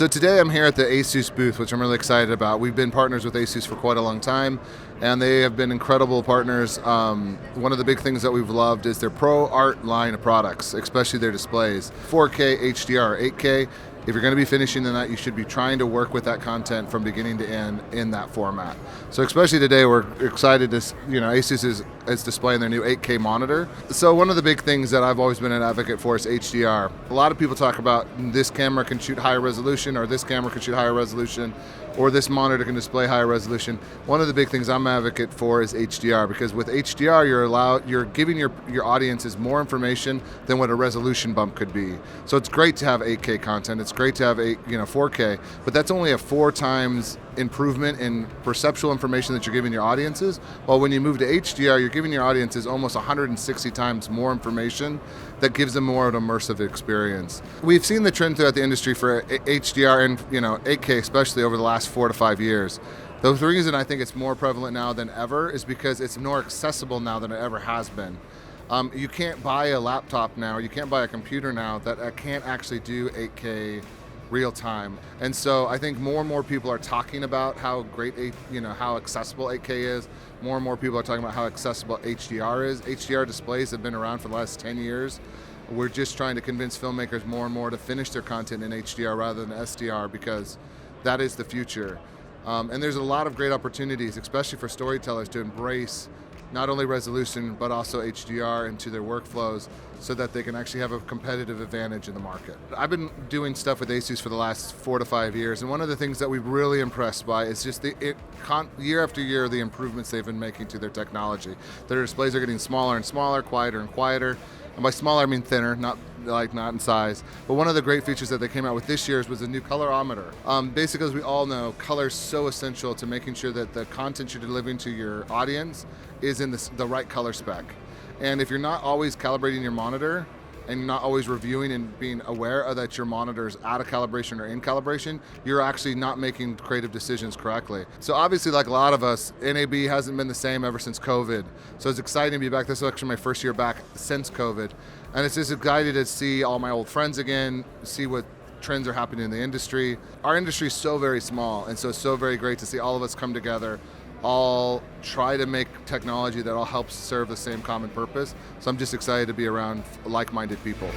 So today I'm here at the ASUS booth, which I'm really excited about. We've been partners with ASUS for quite a long time, and they have been incredible partners. One of the big things that we've loved is their Pro Art line of products, especially their displays. 4K, HDR, 8K. If you're going to be finishing the night, you should be trying to work with that content from beginning to end in that format. So especially today, we're excited to, ASUS is displaying their new 8K monitor. So one of the big things that I've always been an advocate for is HDR. A lot of people talk about this camera can shoot higher resolution, or this camera can shoot higher resolution, or this monitor can display higher resolution. One of the big things I'm an advocate for is HDR, because with HDR, you're giving your audiences more information than what a resolution bump could be. So it's great to have 8K content. It's great to have 4K, but that's only a 4 times improvement in perceptual information that you're giving your audiences. While when you move to HDR, you're giving your audiences almost 160 times more information that gives them more of an immersive experience. We've seen the trend throughout the industry for HDR and 8K especially over the last 4 to 5 years. The reason I think it's more prevalent now than ever is because it's more accessible now than it ever has been. You can't buy a laptop now, you can't buy a computer now that can't actually do 8K real time. And so I think more and more people are talking about how great, how accessible 8K is. More and more people are talking about how accessible HDR is. HDR displays have been around for the last 10 years. We're just trying to convince filmmakers more and more to finish their content in HDR rather than SDR, because that is the future. And there's a lot of great opportunities, especially for storytellers, to embrace not only resolution but also HDR into their workflows so that they can actually have a competitive advantage in the market. I've been doing stuff with ASUS for the last 4 to 5 years, and one of the things that we've really impressed by is just year after year the improvements they've been making to their technology. Their displays are getting smaller and smaller, quieter and quieter. And by smaller, I mean thinner, not in size. But one of the great features that they came out with this year was a new colorometer. Basically, as we all know, color is so essential to making sure that the content you're delivering to your audience is in the right color spec. And if you're not always calibrating your monitor, and not always reviewing and being aware that your monitor is out of calibration or in calibration, you're actually not making creative decisions correctly. So obviously, like a lot of us, NAB hasn't been the same ever since COVID. So it's exciting to be back. This is actually my first year back since COVID. And it's just exciting to see all my old friends again, see what trends are happening in the industry. Our industry is so very small, and so it's so very great to see all of us come together, all try to make technology that all helps serve the same common purpose. So I'm just excited to be around like-minded people.